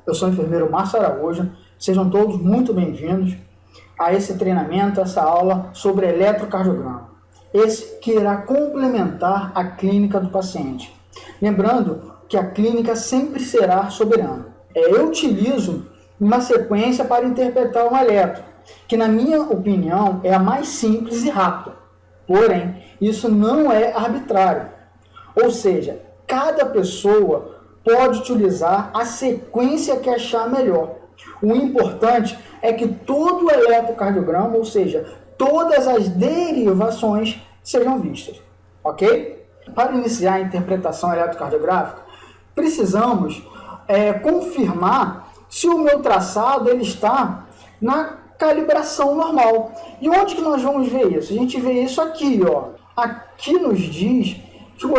eu sou o enfermeiro Márcio Araújo, sejam todos muito bem-vindos a esse treinamento, essa aula sobre eletrocardiograma. Esse que irá complementar a clínica do paciente. Lembrando que a clínica sempre será soberana. Eu utilizo uma sequência para interpretar um eletro, que na minha opinião é a mais simples e rápida. Porém, isso não é arbitrário. Ou seja, cada pessoa pode utilizar a sequência que achar melhor. O importante é que todo o eletrocardiograma, ou seja, todas as derivações sejam vistas, ok? Para iniciar a interpretação eletrocardiográfica, precisamos confirmar se o meu traçado ele está na calibração normal. E onde que nós vamos ver isso? A gente vê isso aqui, ó. Aqui nos diz que o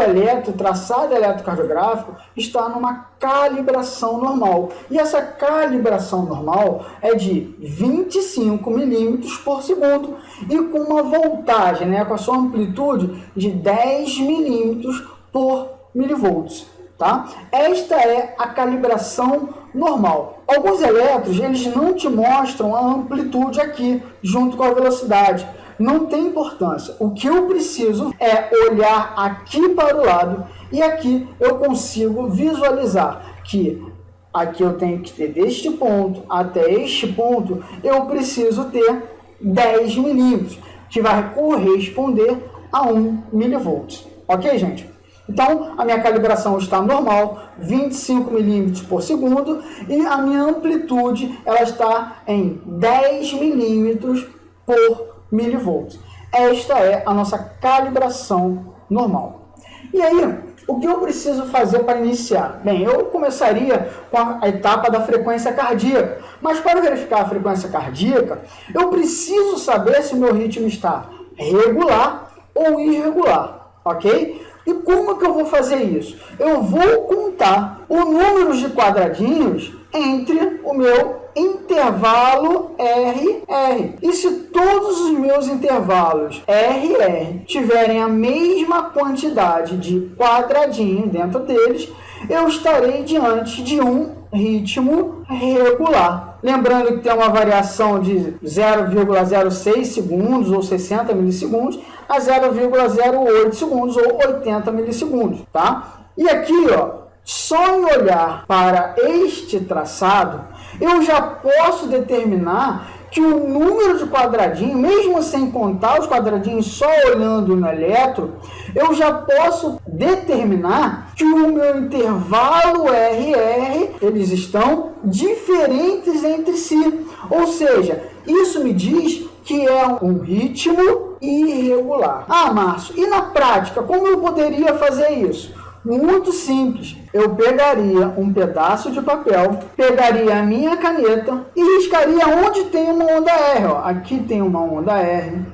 traçado eletrocardiográfico está numa calibração normal. E essa calibração normal é de 25 milímetros por segundo e com uma voltagem, com a sua amplitude de 10 milímetros por milivolts. Tá? Esta é a calibração normal. Alguns eletros, eles não te mostram a amplitude aqui, junto com a velocidade. Não tem importância. O que eu preciso é olhar aqui para o lado e aqui eu consigo visualizar que aqui eu tenho que ter deste ponto até este ponto, eu preciso ter 10 milímetros, que vai corresponder a 1 milivolts. Ok, gente? Então, a minha calibração está normal, 25 milímetros por segundo, e a minha amplitude ela está em 10 milímetros por milivolts. Esta é a nossa calibração normal. E aí, o que eu preciso fazer para iniciar? Bem, eu começaria com a etapa da frequência cardíaca, mas para verificar a frequência cardíaca, eu preciso saber se o meu ritmo está regular ou irregular, ok? E como que eu vou fazer isso? Eu vou contar o número de quadradinhos entre o meu intervalo RR. E se todos os meus intervalos RR tiverem a mesma quantidade de quadradinho dentro deles, eu estarei diante de um ritmo regular. Lembrando que tem uma variação de 0,06 segundos ou 60 milissegundos a 0,08 segundos ou 80 milissegundos, tá? E aqui, ó, só em olhar para este traçado, eu já posso determinar que o número de quadradinhos, mesmo sem contar os quadradinhos, só olhando no eletro, eu já posso determinar que o meu intervalo RR, eles estão diferentes entre si. Ou seja, isso me diz que é um ritmo irregular. Ah, Márcio, e na prática, como eu poderia fazer isso? Muito simples. Eu pegaria um pedaço de papel, pegaria a minha caneta e riscaria onde tem uma onda R. Ó. Aqui tem uma onda R,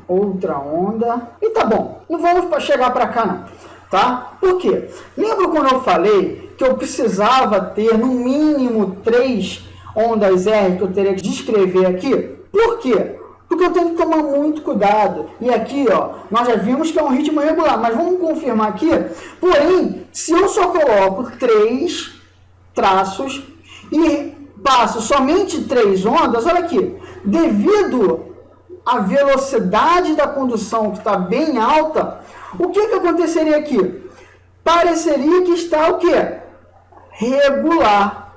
outra onda. E tá bom, não vamos chegar para cá não, tá? Por quê? Lembra quando eu falei que eu precisava ter no mínimo 3 ondas R que eu teria que descrever aqui? Por quê? Porque eu tenho que tomar muito cuidado. E aqui, ó, nós já vimos que é um ritmo irregular, mas vamos confirmar aqui. Porém, se eu só coloco 3 traços e passo somente 3 ondas, olha aqui, devido à velocidade da condução que está bem alta, o que aconteceria aqui? Pareceria que está o quê? Regular.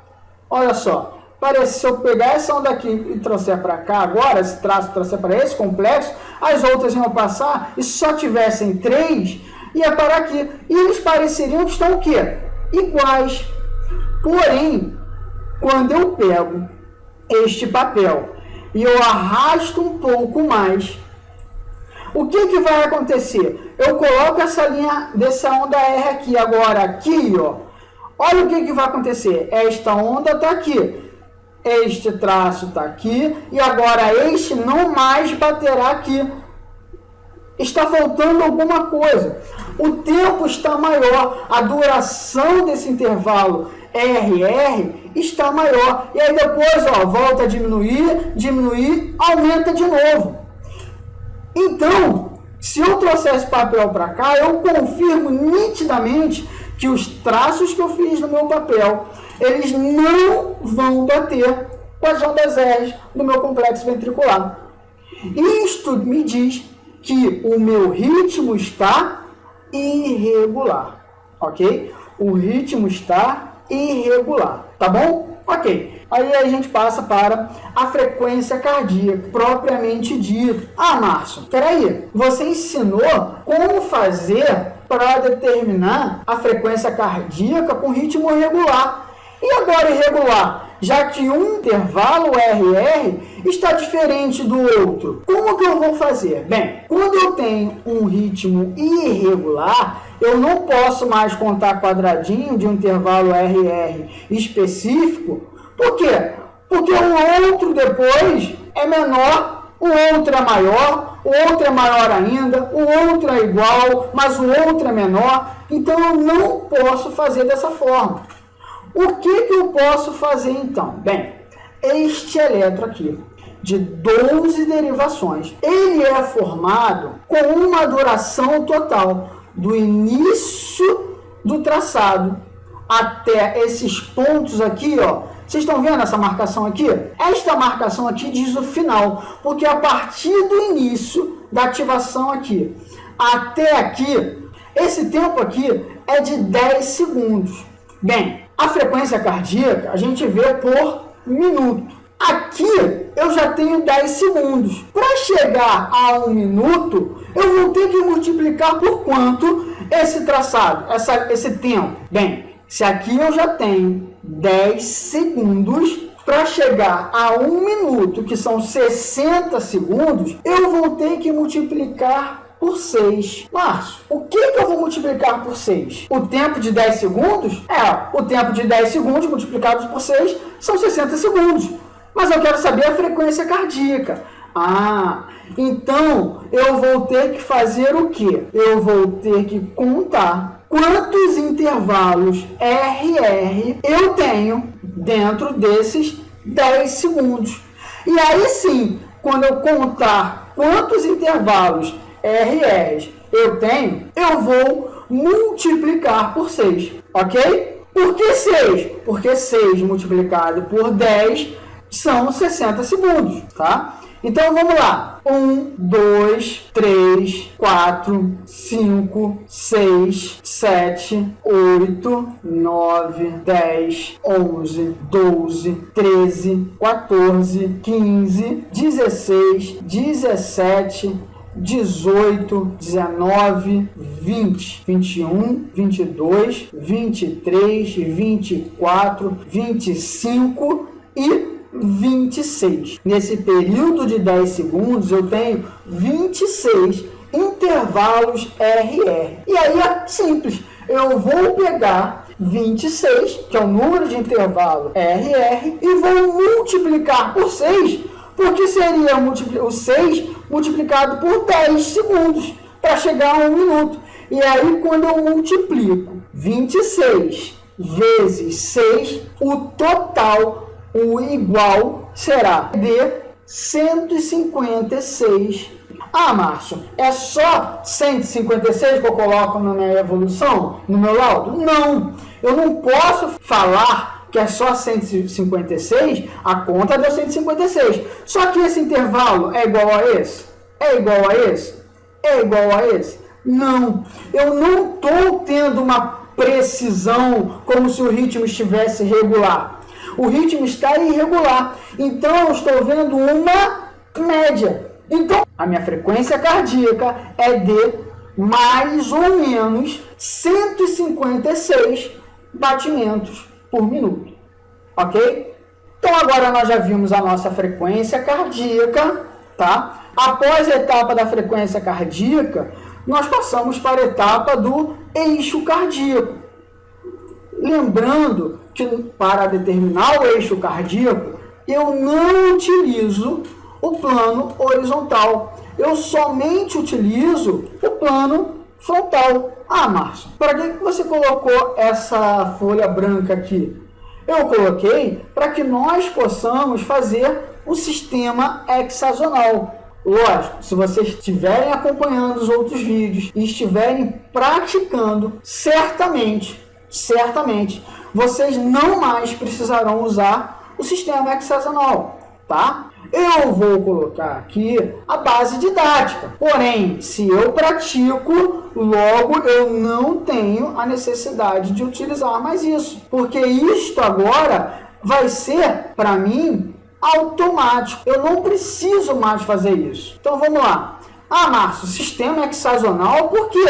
Olha só. Parece, se eu pegar essa onda aqui e trouxer para cá agora, esse traço trouxer para esse complexo, as outras iam passar e se só tivessem 3, ia parar aqui. E eles pareceriam que estão o quê? Iguais. Porém, quando eu pego este papel e eu arrasto um pouco mais, o que vai acontecer? Eu coloco essa linha dessa onda R aqui, agora aqui, ó. Olha o que vai acontecer. Esta onda está aqui. Este traço está aqui e agora este não mais baterá aqui. Está faltando alguma coisa. O tempo está maior, a duração desse intervalo RR está maior. E aí depois, ó, volta a diminuir, aumenta de novo. Então, se eu trouxer esse papel para cá, eu confirmo nitidamente que os traços que eu fiz no meu papel, eles não vão bater com as ondas R do meu complexo ventricular. Isto me diz que o meu ritmo está irregular, ok? O ritmo está irregular, tá bom? Ok. Aí a gente passa para a frequência cardíaca, propriamente dita. Ah, Márcio, peraí, você ensinou como fazer para determinar a frequência cardíaca com ritmo irregular. E agora irregular? Já que um intervalo RR está diferente do outro. Como que eu vou fazer? Bem, quando eu tenho um ritmo irregular, eu não posso mais contar quadradinho de um intervalo RR específico. Por quê? Porque o outro depois é menor, o outro é maior, o outro é maior ainda, o outro é igual, mas o outro é menor. Então eu não posso fazer dessa forma. O que eu posso fazer então? Bem, este elétron aqui, de 12 derivações, ele é formado com uma duração total do início do traçado até esses pontos aqui, ó. Vocês estão vendo essa marcação aqui? Esta marcação aqui diz o final, porque a partir do início da ativação aqui até aqui, esse tempo aqui é de 10 segundos. Bem, a frequência cardíaca a gente vê por minuto. Aqui eu já tenho 10 segundos. Para chegar a 1 minuto, eu vou ter que multiplicar por quanto esse traçado, esse tempo? Bem, se aqui eu já tenho 10 segundos, para chegar a 1 minuto, que são 60 segundos, eu vou ter que multiplicar por 6. Márcio, o que eu vou multiplicar por 6? O tempo de 10 segundos? O tempo de 10 segundos multiplicados por 6 são 60 segundos. Mas eu quero saber a frequência cardíaca. Então eu vou ter que fazer o quê? Eu vou ter que contar quantos intervalos RR eu tenho dentro desses 10 segundos. E aí sim, quando eu contar quantos intervalos RR eu tenho, eu vou multiplicar por 6, ok? Por que 6? Porque 6 multiplicado por 10 são 60 segundos, tá? Então vamos lá. 1, 2, 3, 4, 5, 6, 7, 8, 9, 10, 11, 12, 13, 14, 15, 16, 17, 18, 19, 20, 21, 22, 23, 24, 25 e 26. Nesse período de 10 segundos, eu tenho 26 intervalos RR. E aí é simples. Eu vou pegar 26, que é o número de intervalo RR, e vou multiplicar por 6, porque seria o 6 multiplicado por 10 segundos para chegar a 1 minuto. E aí, quando eu multiplico 26 vezes 6, o total, o igual, será de 156. Márcio, é só 156 que eu coloco na minha evolução, no meu laudo? Não, eu não posso falar que é só 156, a conta deu 156. Só que esse intervalo é igual a esse? É igual a esse? É igual a esse? Não, eu não estou tendo uma precisão como se o ritmo estivesse regular. O ritmo está irregular, então eu estou vendo uma média. Então, a minha frequência cardíaca é de mais ou menos 156 batimentos por minuto, ok? Então, agora nós já vimos a nossa frequência cardíaca, tá? Após a etapa da frequência cardíaca, nós passamos para a etapa do eixo cardíaco. Lembrando que para determinar o eixo cardíaco, eu não utilizo o plano horizontal. Eu somente utilizo o plano frontal. Márcio, para que você colocou essa folha branca aqui? Eu coloquei para que nós possamos fazer o sistema hexagonal. Lógico, se vocês estiverem acompanhando os outros vídeos e estiverem praticando, certamente certamente vocês não mais precisarão usar o sistema hexagonal, tá? Eu vou colocar aqui a base didática, porém, se eu pratico, logo eu não tenho a necessidade de utilizar mais isso, porque isto agora vai ser, para mim, automático. Eu não preciso mais fazer isso. Então vamos lá. Ah, Márcio, sistema hexagonal, por quê?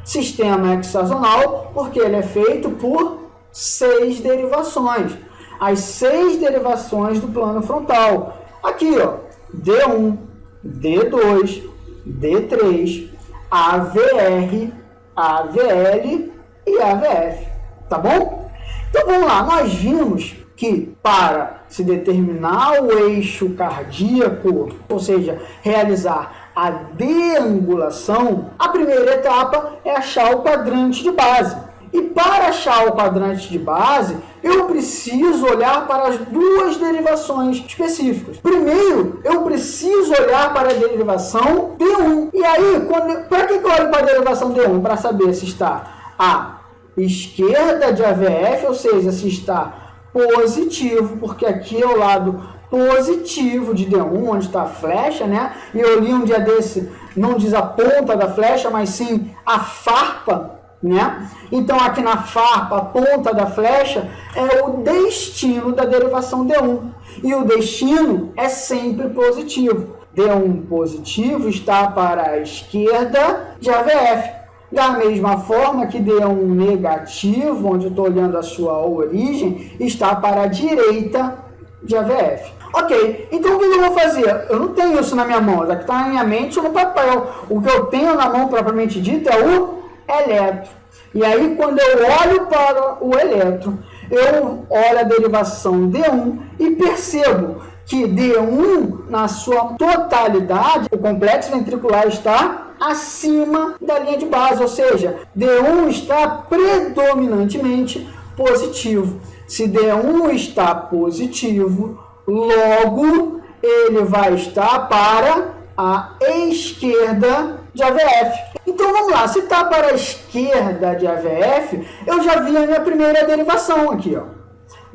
Sistema hexagonal porque ele é feito por 6 derivações. As 6 derivações do plano frontal. Aqui, ó, D1, D2, D3, AVR, AVL e AVF. Tá bom? Então vamos lá. Nós vimos que para se determinar o eixo cardíaco, ou seja, realizar a deangulação, a primeira etapa é achar o quadrante de base. E para achar o quadrante de base, eu preciso olhar para as 2 derivações específicas. Primeiro, eu preciso olhar para a derivação D1. E aí, para que eu olho para a derivação D1? Para saber se está à esquerda de AVF, ou seja, se está positivo, porque aqui é o lado positivo de D1, onde está a flecha, né? E eu li um dia desse, não diz a ponta da flecha, mas sim a farpa, né? Então aqui na farpa, a ponta da flecha é o destino da derivação D1. E o destino é sempre positivo. D1 positivo está para a esquerda de AVF. Da mesma forma que D1 negativo, onde eu estou olhando a sua origem, está para a direita de AVF. Ok, então o que eu vou fazer? Eu não tenho isso na minha mão, daqui está na minha mente ou no papel. O que eu tenho na mão, propriamente dito, é o elétron. E aí, quando eu olho para o elétron, eu olho a derivação D1 e percebo que D1, na sua totalidade, o complexo ventricular está acima da linha de base, ou seja, D1 está predominantemente positivo. Se D1 está positivo, logo ele vai estar para a esquerda de AVF. Então vamos lá, se está para a esquerda de AVF, eu já vi a minha primeira derivação aqui, ó.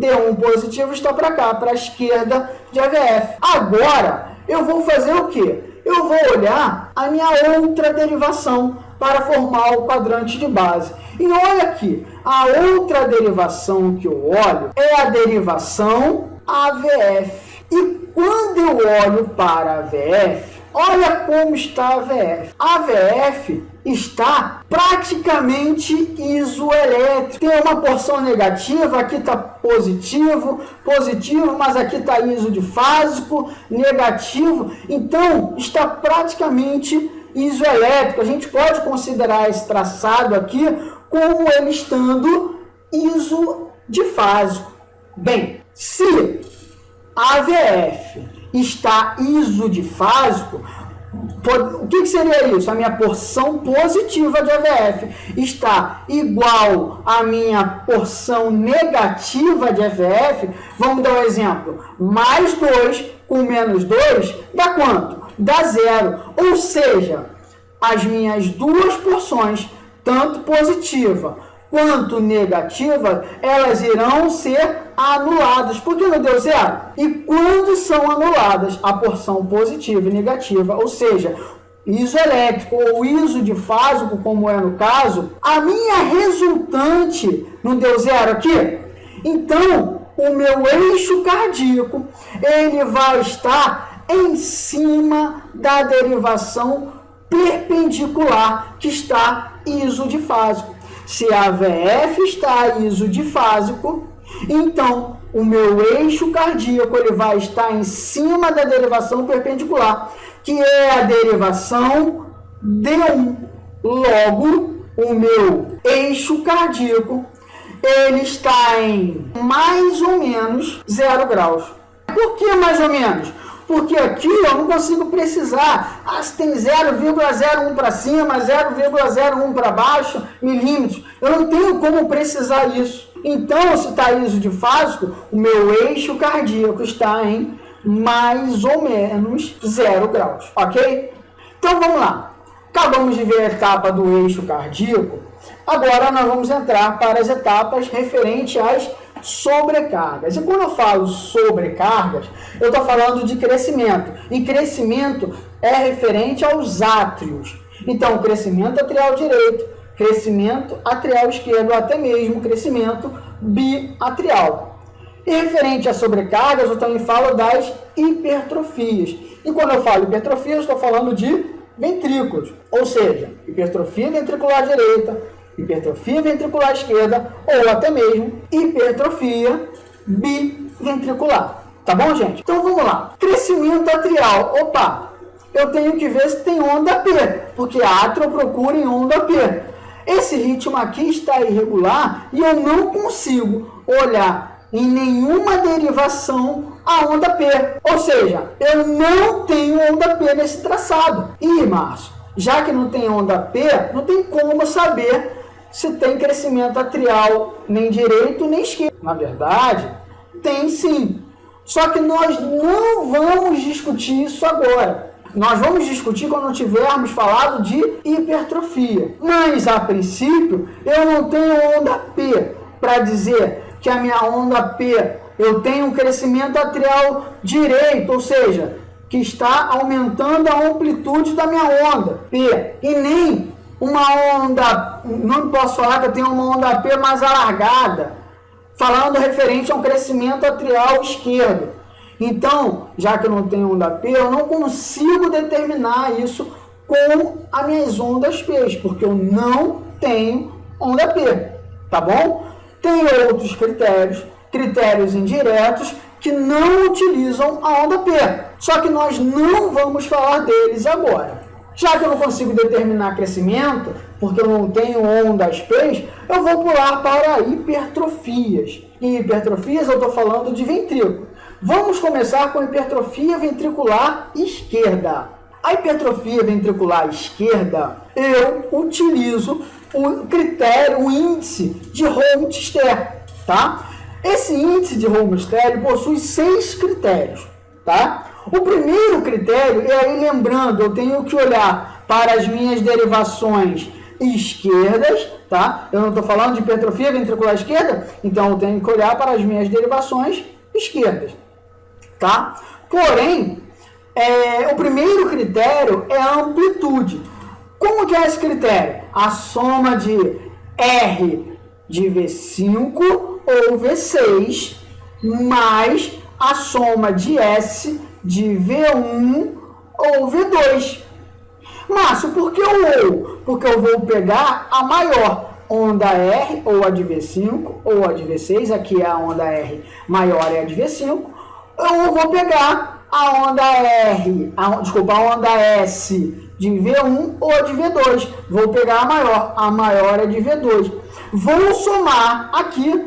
D1 positivo está para cá, para a esquerda de AVF. Agora, eu vou fazer o quê? Eu vou olhar a minha outra derivação para formar o quadrante de base. E olha aqui, a outra derivação que eu olho é a derivação AVF. E quando eu olho para a AVF, olha como está a AVF. A AVF está praticamente isoelétrico. Tem uma porção negativa, aqui está positivo, mas aqui está isodifásico, negativo. Então, está praticamente isoelétrico. A gente pode considerar esse traçado aqui como ele estando isodifásico. Bem, se a AVF está isodifásico, o que seria isso? A minha porção positiva de AVF está igual à minha porção negativa de AVF. Vamos dar um exemplo. Mais 2 com menos 2 dá quanto? Dá 0. Ou seja, as minhas 2 porções, tanto positiva quanto negativa, elas irão ser anuladas. Por que não deu 0? E quando são anuladas a porção positiva e negativa, ou seja, isoelétrico ou isodifásico, como é no caso, a minha resultante não deu 0 aqui? Então, o meu eixo cardíaco, ele vai estar em cima da derivação perpendicular que está isodifásico. Se a AVF está isodifásico, então o meu eixo cardíaco ele vai estar em cima da derivação perpendicular, que é a derivação D1. Logo, o meu eixo cardíaco ele está em mais ou menos 0 graus. Por que mais ou menos? Porque aqui eu não consigo precisar. Se tem 0,01 para cima, 0,01 para baixo, milímetros. Eu não tenho como precisar isso. Então, se está isodifásico, o meu eixo cardíaco está em mais ou menos 0 graus. Ok? Então, vamos lá. Acabamos de ver a etapa do eixo cardíaco. Agora nós vamos entrar para as etapas referentes às sobrecargas. E quando eu falo sobrecargas, eu estou falando de crescimento. E crescimento é referente aos átrios. Então, crescimento atrial direito, crescimento atrial esquerdo, ou até mesmo crescimento biatrial. E referente a sobrecargas, eu também falo das hipertrofias. E quando eu falo hipertrofia, eu estou falando de ventrículos. Ou seja, hipertrofia ventricular direita, hipertrofia ventricular esquerda, ou até mesmo hipertrofia biventricular. Tá bom, gente? Então vamos lá. Crescimento atrial. Opa, eu tenho que ver se tem onda P, porque a átrio procura em onda P. Esse ritmo aqui está irregular e eu não consigo olhar em nenhuma derivação a onda P. Ou seja, eu não tenho onda P nesse traçado. E, Márcio, já que não tem onda P, não tem como saber se tem crescimento atrial nem direito nem esquerdo. Na verdade, tem sim. Só que nós não vamos discutir isso agora. Nós vamos discutir quando tivermos falado de hipertrofia. Mas, a princípio, eu não tenho onda P para dizer que a minha onda P, eu tenho um crescimento atrial direito, ou seja, que está aumentando a amplitude da minha onda P. E nem uma onda, não posso falar que eu tenho uma onda P mais alargada, falando referente a um crescimento atrial esquerdo. Então, já que eu não tenho onda P, eu não consigo determinar isso com as minhas ondas P, porque eu não tenho onda P, tá bom? Tem outros critérios indiretos, que não utilizam a onda P. Só que nós não vamos falar deles agora. Já que eu não consigo determinar crescimento, porque eu não tenho ondas P, eu vou pular para hipertrofias. Em hipertrofias eu estou falando de ventrículo. Vamos começar com a hipertrofia ventricular esquerda. A hipertrofia ventricular esquerda, eu utilizo o critério, o índice de Holmstede, tá? Esse índice de Holmstede possui 6 critérios, tá? O primeiro critério, e aí lembrando, eu tenho que olhar para as minhas derivações esquerdas, tá? Eu não estou falando de hipertrofia ventricular esquerda, então eu tenho que olhar para as minhas derivações esquerdas, tá? Porém, o primeiro critério é a amplitude. Como que é esse critério? A soma de R de V5 ou V6 mais a soma de S de V1 ou V2. Márcio, por que o ou? Porque eu vou pegar a maior onda R, ou a de V5, ou a de V6, aqui é a onda R maior é a de V5, eu vou pegar a onda a onda S de V1 ou de V2. Vou pegar a maior é de V2. Vou somar aqui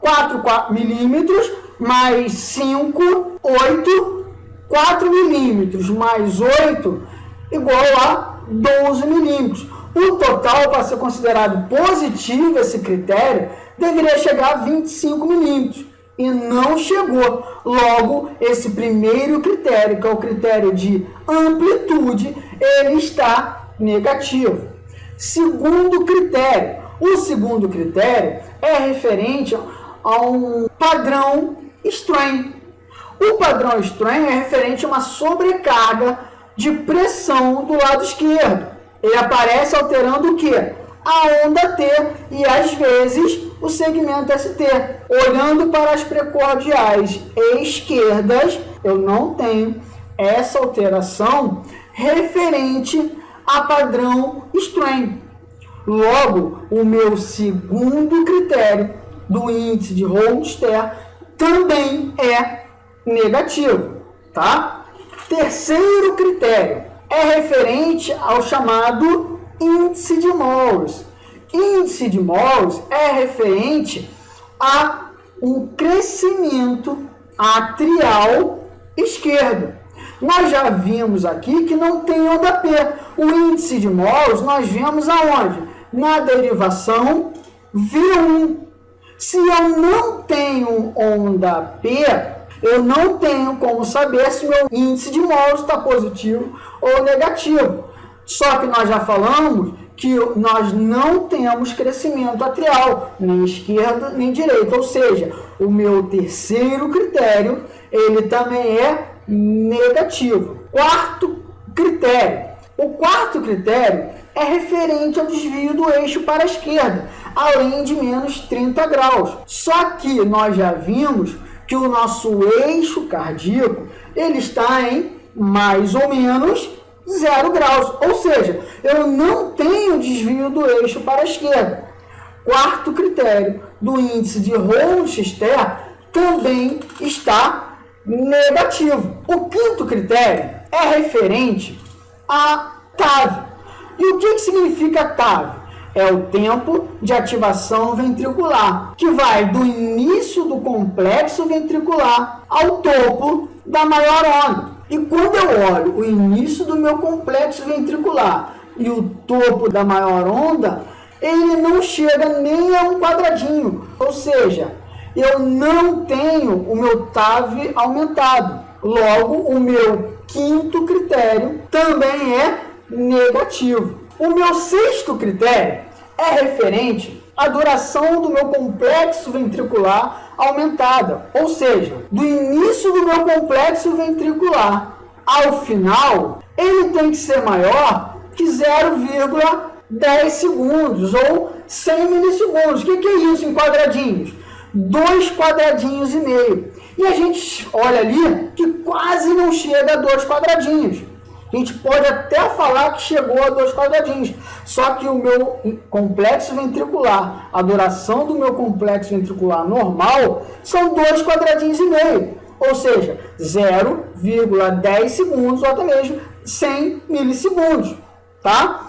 4 milímetros mais 5, 8, 4 milímetros mais 8 igual a 12 milímetros. O total, para ser considerado positivo esse critério, deveria chegar a 25 milímetros. E não chegou. Logo, esse primeiro critério, que é o critério de amplitude, ele está negativo. Segundo critério. O segundo critério é referente a um padrão strain. O padrão strain é referente a uma sobrecarga de pressão do lado esquerdo. Ele aparece alterando o quê? A onda T e, às vezes, o segmento ST. Olhando para as precordiais esquerdas, eu não tenho essa alteração referente a padrão strain. Logo, o meu segundo critério do índice de Holmstede também é negativo, tá? Terceiro critério é referente ao chamado índice de Morse. Índice de Morse é referente a um crescimento atrial esquerdo. Nós já vimos aqui que não tem onda P. O índice de Morse nós vemos aonde? Na derivação V1. Se eu não tenho onda P, eu não tenho como saber se meu índice de Morse está positivo ou negativo. Só que nós já falamos que nós não temos crescimento atrial, nem esquerda nem direita, ou seja, o meu terceiro critério, ele também é negativo. Quarto critério. O quarto critério é referente ao desvio do eixo para a esquerda, além de menos 30 graus. Só que nós já vimos que o nosso eixo cardíaco, ele está em mais ou menos 0 graus, ou seja, eu não tenho desvio do eixo para a esquerda. Quarto critério do índice de Rolle-Chester também está negativo. O quinto critério é referente a TAV. E o que significa TAV? É o tempo de ativação ventricular, que vai do início do complexo ventricular ao topo da maior onda. E quando eu olho o início do meu complexo ventricular e o topo da maior onda, ele não chega nem a um quadradinho, ou seja, eu não tenho o meu TAV aumentado. Logo, o meu quinto critério também é negativo. O meu sexto critério é referente à duração do meu complexo ventricular aumentada, ou seja, do início do meu complexo ventricular ao final, ele tem que ser maior que 0,10 segundos ou 100 milissegundos. O que é isso em quadradinhos? 2 quadradinhos e meio. E a gente olha ali que quase não chega a 2 quadradinhos. A gente pode até falar que chegou a 2 quadradinhos. Só que o meu complexo ventricular, a duração do meu complexo ventricular normal, são 2 quadradinhos e meio. Ou seja, 0,10 segundos ou até mesmo 100 milissegundos. Tá?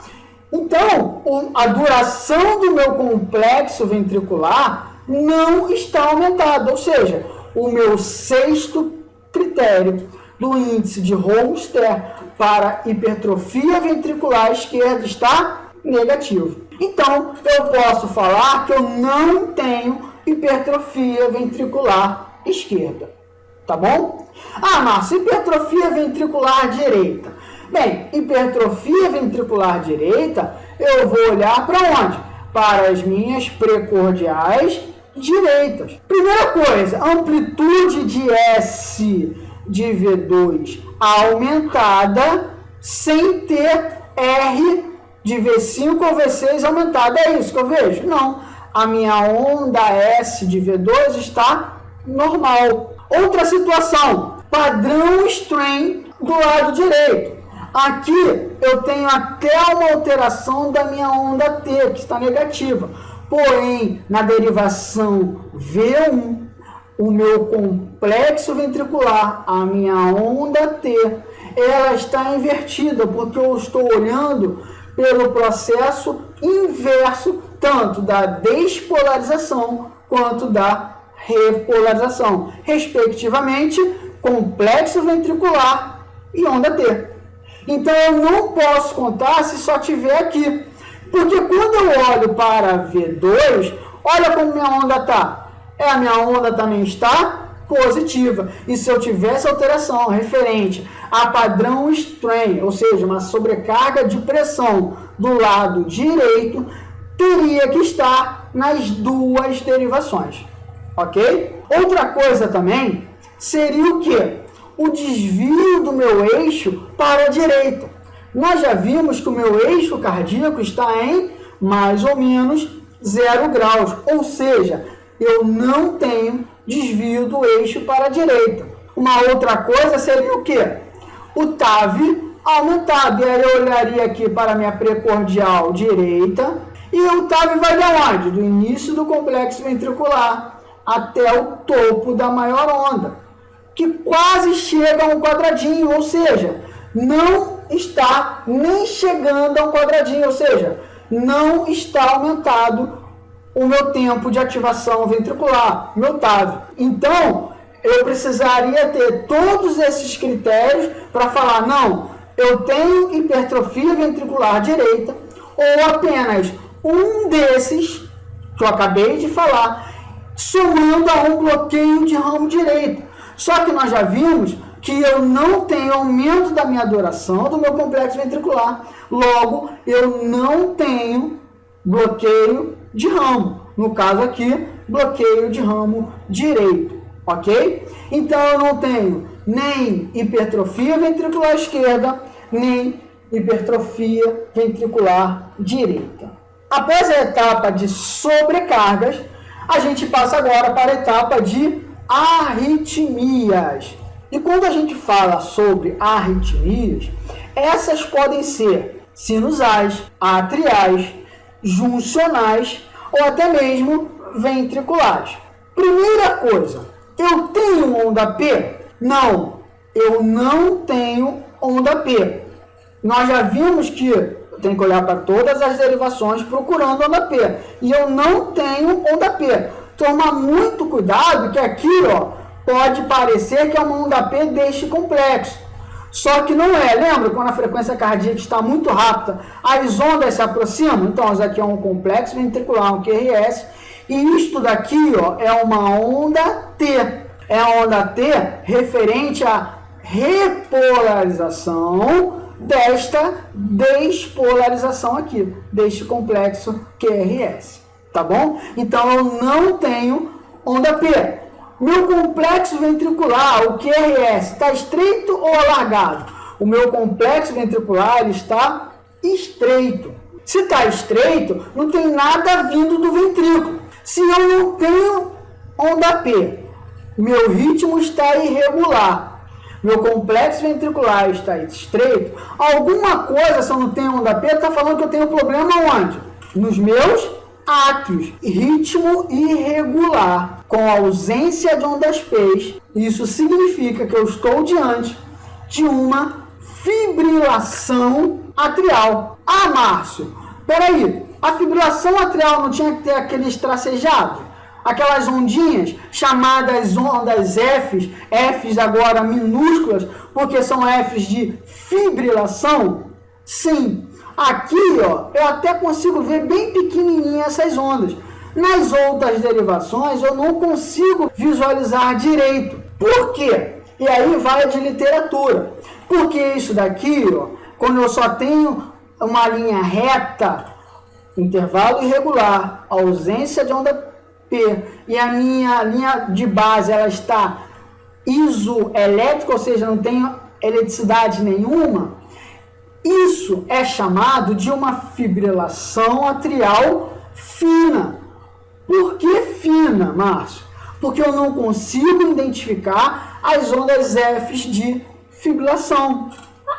Então, a duração do meu complexo ventricular não está aumentada. Ou seja, o meu sexto critério do índice de Rolle-Chester para hipertrofia ventricular esquerda está negativo. Então, eu posso falar que eu não tenho hipertrofia ventricular esquerda. Tá bom? Ah, Márcio, hipertrofia ventricular direita. Bem, hipertrofia ventricular direita, eu vou olhar para onde? Para as minhas precordiais direitas. Primeira coisa, amplitude de S de V2 aumentada sem ter R de V5 ou V6 aumentada. É isso que eu vejo? Não. A minha onda S de V2 está normal. Outra situação, padrão strain do lado direito. Aqui eu tenho até uma alteração da minha onda T, que está negativa. Porém, na derivação V1, o meu complexo ventricular, a minha onda T, ela está invertida, porque eu estou olhando pelo processo inverso, tanto da despolarização quanto da repolarização, respectivamente, complexo ventricular e onda T. Então, eu não posso contar se só tiver aqui, porque quando eu olho para V2, olha como minha onda está. A minha onda também está positiva. E se eu tivesse alteração referente a padrão strain, ou seja, uma sobrecarga de pressão do lado direito, teria que estar nas duas derivações. Ok? Outra coisa também seria o quê? O desvio do meu eixo para a direita. Nós já vimos que o meu eixo cardíaco está em mais ou menos 0 graus, ou seja, eu não tenho desvio do eixo para a direita. Uma outra coisa seria o quê? O TAV aumentado. E aí eu olharia aqui para a minha precordial direita, e o TAV vai de onde? Do início do complexo ventricular até o topo da maior onda, que quase chega a um quadradinho, ou seja, não está nem chegando a um quadradinho, ou seja, não está aumentado o meu tempo de ativação ventricular, meu TAV. Então, eu precisaria ter todos esses critérios para falar, não, eu tenho hipertrofia ventricular direita, ou apenas um desses que eu acabei de falar, somando a um bloqueio de ramo direito. Só que nós já vimos que eu não tenho aumento da minha duração do meu complexo ventricular. Logo, eu não tenho bloqueio de ramo. No caso aqui, bloqueio de ramo direito, ok? Então, eu não tenho nem hipertrofia ventricular esquerda, nem hipertrofia ventricular direita. Após a etapa de sobrecargas, a gente passa agora para a etapa de arritmias. E quando a gente fala sobre arritmias, essas podem ser sinusais, atriais, juncionais ou até mesmo ventriculares. Primeira coisa, eu tenho onda P? Não, eu não tenho onda P. Nós já vimos que eu tenho que olhar para todas as derivações procurando onda P. E eu não tenho onda P. Toma muito cuidado que aqui, ó, pode parecer que é uma onda P deste complexo. Só que não é. Lembra quando a frequência cardíaca está muito rápida, as ondas se aproximam? Então, isso aqui é um complexo ventricular, um QRS. E isto daqui, ó, é uma onda T. É a onda T referente à repolarização desta despolarização aqui, deste complexo QRS, tá bom? Então, eu não tenho onda P. Meu complexo ventricular, o QRS, está estreito ou alargado? O meu complexo ventricular está estreito. Se está estreito, não tem nada vindo do ventrículo. Se eu não tenho onda P, meu ritmo está irregular. Meu complexo ventricular está estreito. Alguma coisa, se eu não tenho onda P, está falando que eu tenho problema onde? Nos meus átrios. Ritmo irregular, com ausência de ondas P. Isso significa que eu estou diante de uma fibrilação atrial. Ah, Márcio, peraí, a fibrilação atrial não tinha que ter aqueles tracejados? Aquelas ondinhas chamadas ondas Fs, Fs agora minúsculas, porque são Fs de fibrilação? Sim. Aqui, ó, eu até consigo ver bem pequenininha essas ondas. Nas outras derivações, eu não consigo visualizar direito. Por quê? E aí vai de literatura. Porque isso daqui, ó, quando eu só tenho uma linha reta, intervalo irregular, ausência de onda P, e a minha linha de base ela está isoelétrica, ou seja, não tem eletricidade nenhuma, isso é chamado de uma fibrilação atrial fina. Por que fina, Márcio? Porque eu não consigo identificar as ondas Fs de fibrilação.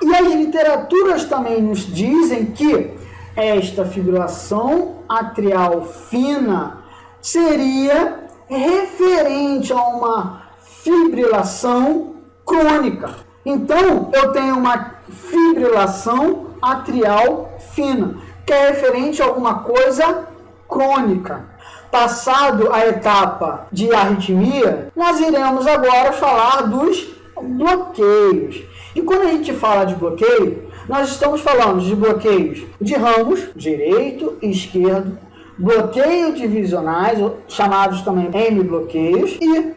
E as literaturas também nos dizem que esta fibrilação atrial fina seria referente a uma fibrilação crônica. Então, eu tenho uma fibrilação atrial fina, que é referente a alguma coisa crônica. Passado a etapa de arritmia, nós iremos agora falar dos bloqueios. E quando a gente fala de bloqueio, nós estamos falando de bloqueios de ramos, direito e esquerdo, bloqueio divisionais, chamados também hemibloqueios, e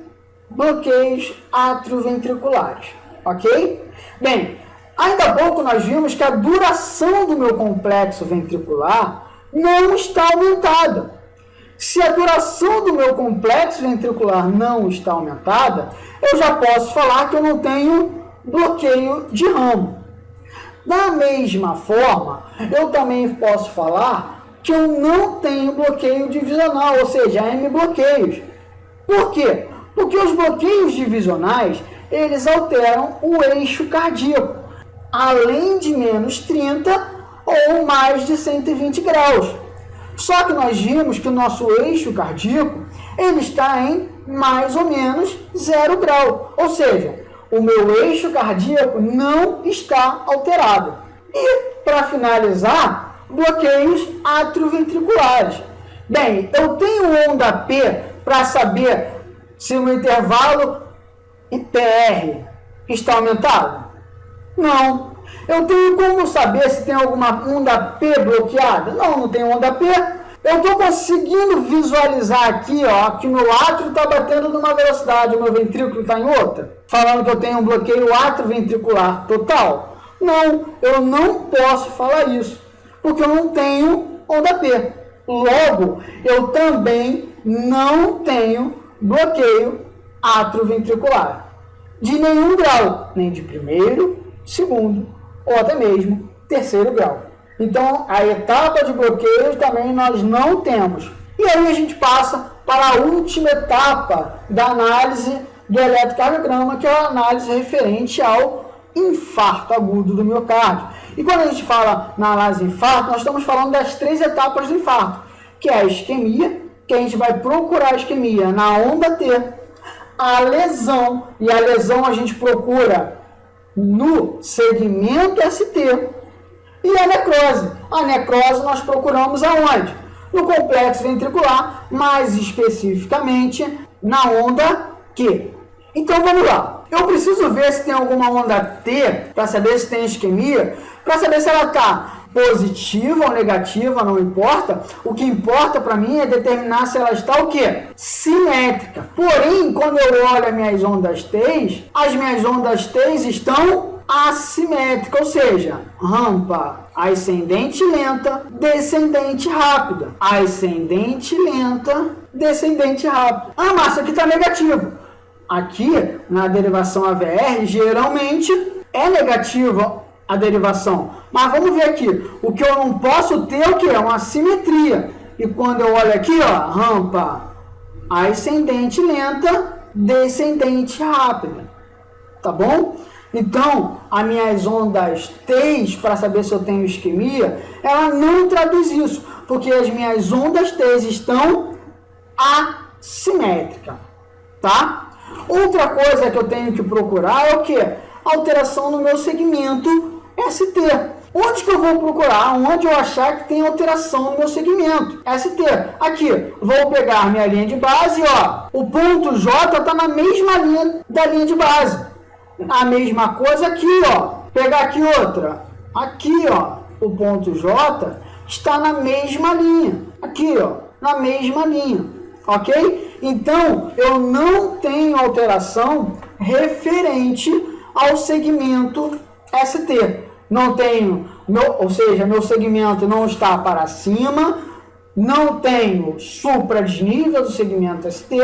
bloqueios atrioventriculares, ok? Bem, ainda há pouco nós vimos que a duração do meu complexo ventricular não está aumentada. Se a duração do meu complexo ventricular não está aumentada, eu já posso falar que eu não tenho bloqueio de ramo. Da mesma forma, eu também posso falar que eu não tenho bloqueio divisional, ou seja, hemibloqueios. Por quê? Porque os bloqueios divisionais, eles alteram o eixo cardíaco, além de menos 30 ou mais de 120 graus. Só que nós vimos que o nosso eixo cardíaco, ele está em mais ou menos 0 grau. Ou seja, o meu eixo cardíaco não está alterado. E, para finalizar, bloqueios atrioventriculares. Bem, eu tenho onda P para saber se o intervalo PR está aumentado? Não. Eu tenho como saber se tem alguma onda P bloqueada? Não, não tenho onda P. Eu estou conseguindo visualizar aqui, ó, que o meu átrio está batendo numa velocidade, o meu ventrículo está em outra, falando que eu tenho um bloqueio atrioventricular total. Não, eu não posso falar isso, porque eu não tenho onda P. Logo, eu também não tenho bloqueio atrioventricular de nenhum grau, nem de primeiro, segundo ou até mesmo terceiro grau. Então, a etapa de bloqueio também nós não temos. E aí a gente passa para a última etapa da análise do eletrocardiograma, que é a análise referente ao infarto agudo do miocárdio. E quando a gente fala na análise de infarto, nós estamos falando das 3 etapas do infarto, que é a isquemia, que a gente vai procurar a isquemia na onda T, a lesão, e a lesão a gente procura no segmento ST, e a necrose. A necrose nós procuramos aonde? No complexo ventricular, mais especificamente na onda Q. Então vamos lá. Eu preciso ver se tem alguma onda T, para saber se tem isquemia, para saber se ela está positiva ou negativa, não importa. O que importa para mim é determinar se ela está o quê? Simétrica. Porém, quando eu olho as minhas ondas T, as minhas ondas T estão assimétrica, ou seja, rampa ascendente lenta, descendente rápida. Ascendente lenta, descendente rápida. Ah, Márcio, aqui está negativo. Aqui, na derivação AVR, geralmente é negativa a derivação. Mas vamos ver aqui. O que eu não posso ter é o que? É uma simetria. E quando eu olho aqui, ó, rampa ascendente lenta, descendente rápida. Tá bom? Então, as minhas ondas T, para saber se eu tenho isquemia, ela não traduz isso, porque as minhas ondas T estão assimétricas, tá? Outra coisa que eu tenho que procurar é o que? Alteração no meu segmento ST. Onde que eu vou procurar? Onde eu achar que tem alteração no meu segmento ST. Aqui, vou pegar minha linha de base, ó. O ponto J está na mesma linha da linha de base. A mesma coisa aqui, ó. Pegar aqui outra. Aqui, ó. O ponto J está na mesma linha. Aqui, ó. Na mesma linha. Ok? Então, eu não tenho alteração referente ao segmento ST. Não tenho, ou seja, meu segmento não está para cima, não tenho supradesnível do segmento ST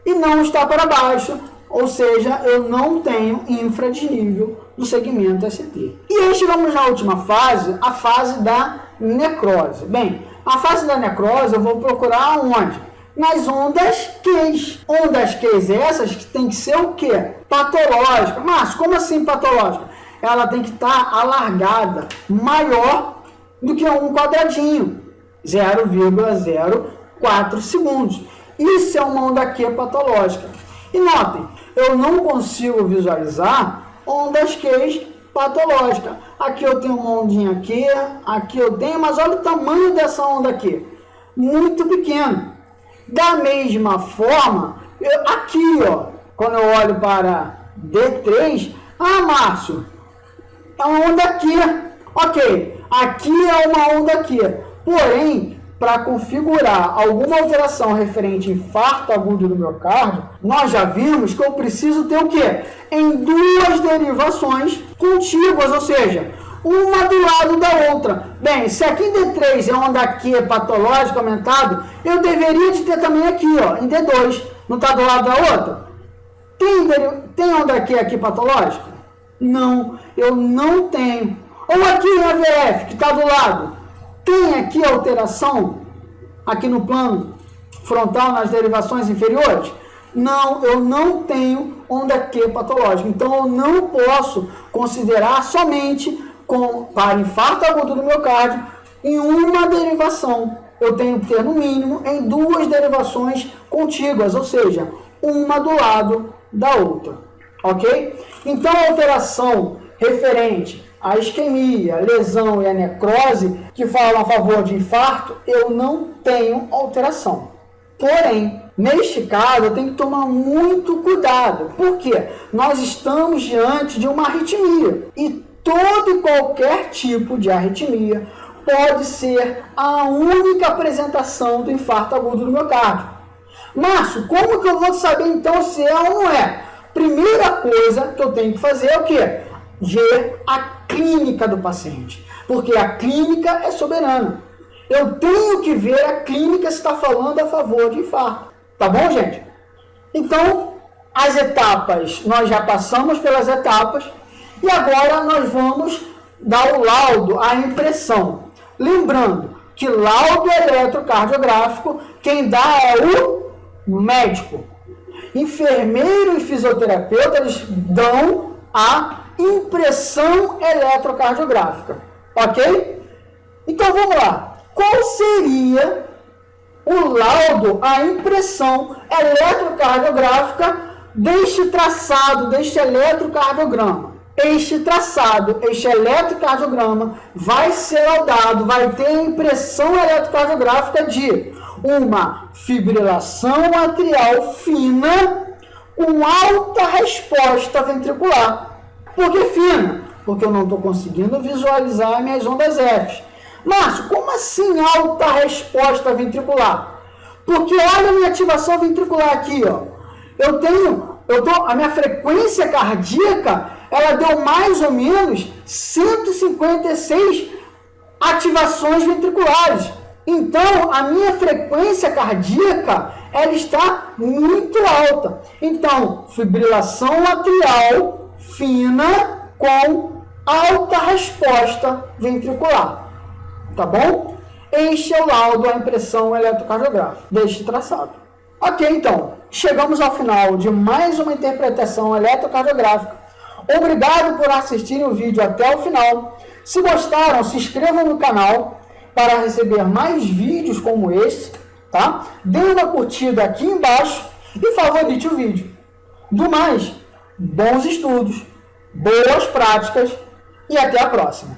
e não está para baixo, ou seja, eu não tenho infradesnível do segmento ST. E aí chegamos na última fase, a fase da necrose. Bem, a fase da necrose eu vou procurar onde? Nas ondas Qs. Ondas Qs essas que tem que ser o quê? Patológica. Mas como assim patológica? Ela tem que estar alargada, maior do que um quadradinho, 0,04 segundos. Isso é uma onda Q patológica. E notem, eu não consigo visualizar ondas Q patológicas. Aqui eu tenho uma ondinha aqui eu tenho, mas olha o tamanho dessa onda aqui. Muito pequeno. Da mesma forma, aqui, ó, quando eu olho para D3, Márcio, é uma onda aqui. Ok, aqui é uma onda aqui. Porém, para configurar alguma alteração referente a infarto agudo do miocárdio, nós já vimos que eu preciso ter o quê? Em 2 derivações contíguas, ou seja, uma do lado da outra. Bem, se aqui em D3 é onda Q patológico aumentado, eu deveria de ter também aqui, ó, em D2. Não está do lado da outra? Tem onda Q aqui patológica? Não, eu não tenho. Ou aqui em AVF, que está do lado, tem aqui alteração aqui no plano frontal, nas derivações inferiores? Não, eu não tenho onda Q patológica. Então, eu não posso considerar somente para infarto agudo do miocárdio em uma derivação. Eu tenho que ter, no mínimo, em 2 derivações contíguas, ou seja, uma do lado da outra. Ok? Então, a alteração referente à isquemia, lesão e a necrose, que falam a favor de infarto, eu não tenho alteração. Porém, neste caso, eu tenho que tomar muito cuidado. Por quê? Nós estamos diante de uma arritmia. E todo e qualquer tipo de arritmia, pode ser a única apresentação do infarto agudo do miocárdio. Márcio, como que eu vou saber então se é ou não é? Primeira coisa que eu tenho que fazer é o quê? Ver a clínica do paciente, porque a clínica é soberana. Eu tenho que ver a clínica se está falando a favor de infarto. Tá bom, gente? Então, as etapas, nós já passamos pelas etapas e agora nós vamos dar o laudo, a impressão. Lembrando que laudo eletrocardiográfico, quem dá é o médico. Enfermeiro e fisioterapeuta, eles dão a impressão eletrocardiográfica. Ok? Então vamos lá. Qual seria o laudo, a impressão eletrocardiográfica deste traçado, deste eletrocardiograma? Este traçado, este eletrocardiograma vai ser laudado, vai ter a impressão eletrocardiográfica de uma fibrilação atrial fina com alta resposta ventricular. Por que fina? Porque eu não estou conseguindo visualizar minhas ondas F. Márcio, como assim alta resposta ventricular? Porque olha a minha ativação ventricular aqui, ó. A minha frequência cardíaca, ela deu mais ou menos 156 ativações ventriculares. Então, a minha frequência cardíaca, ela está muito alta. Então, fibrilação atrial fina com alta resposta ventricular. Tá bom? Este é o laudo, a impressão eletrocardiográfica deste traçado. Ok, então, chegamos ao final de mais uma interpretação eletrocardiográfica. Obrigado por assistirem o vídeo até o final. Se gostaram, se inscrevam no canal para receber mais vídeos como esse, tá? Dê uma curtida aqui embaixo e favorite o vídeo. Do mais, bons estudos, boas práticas e até a próxima.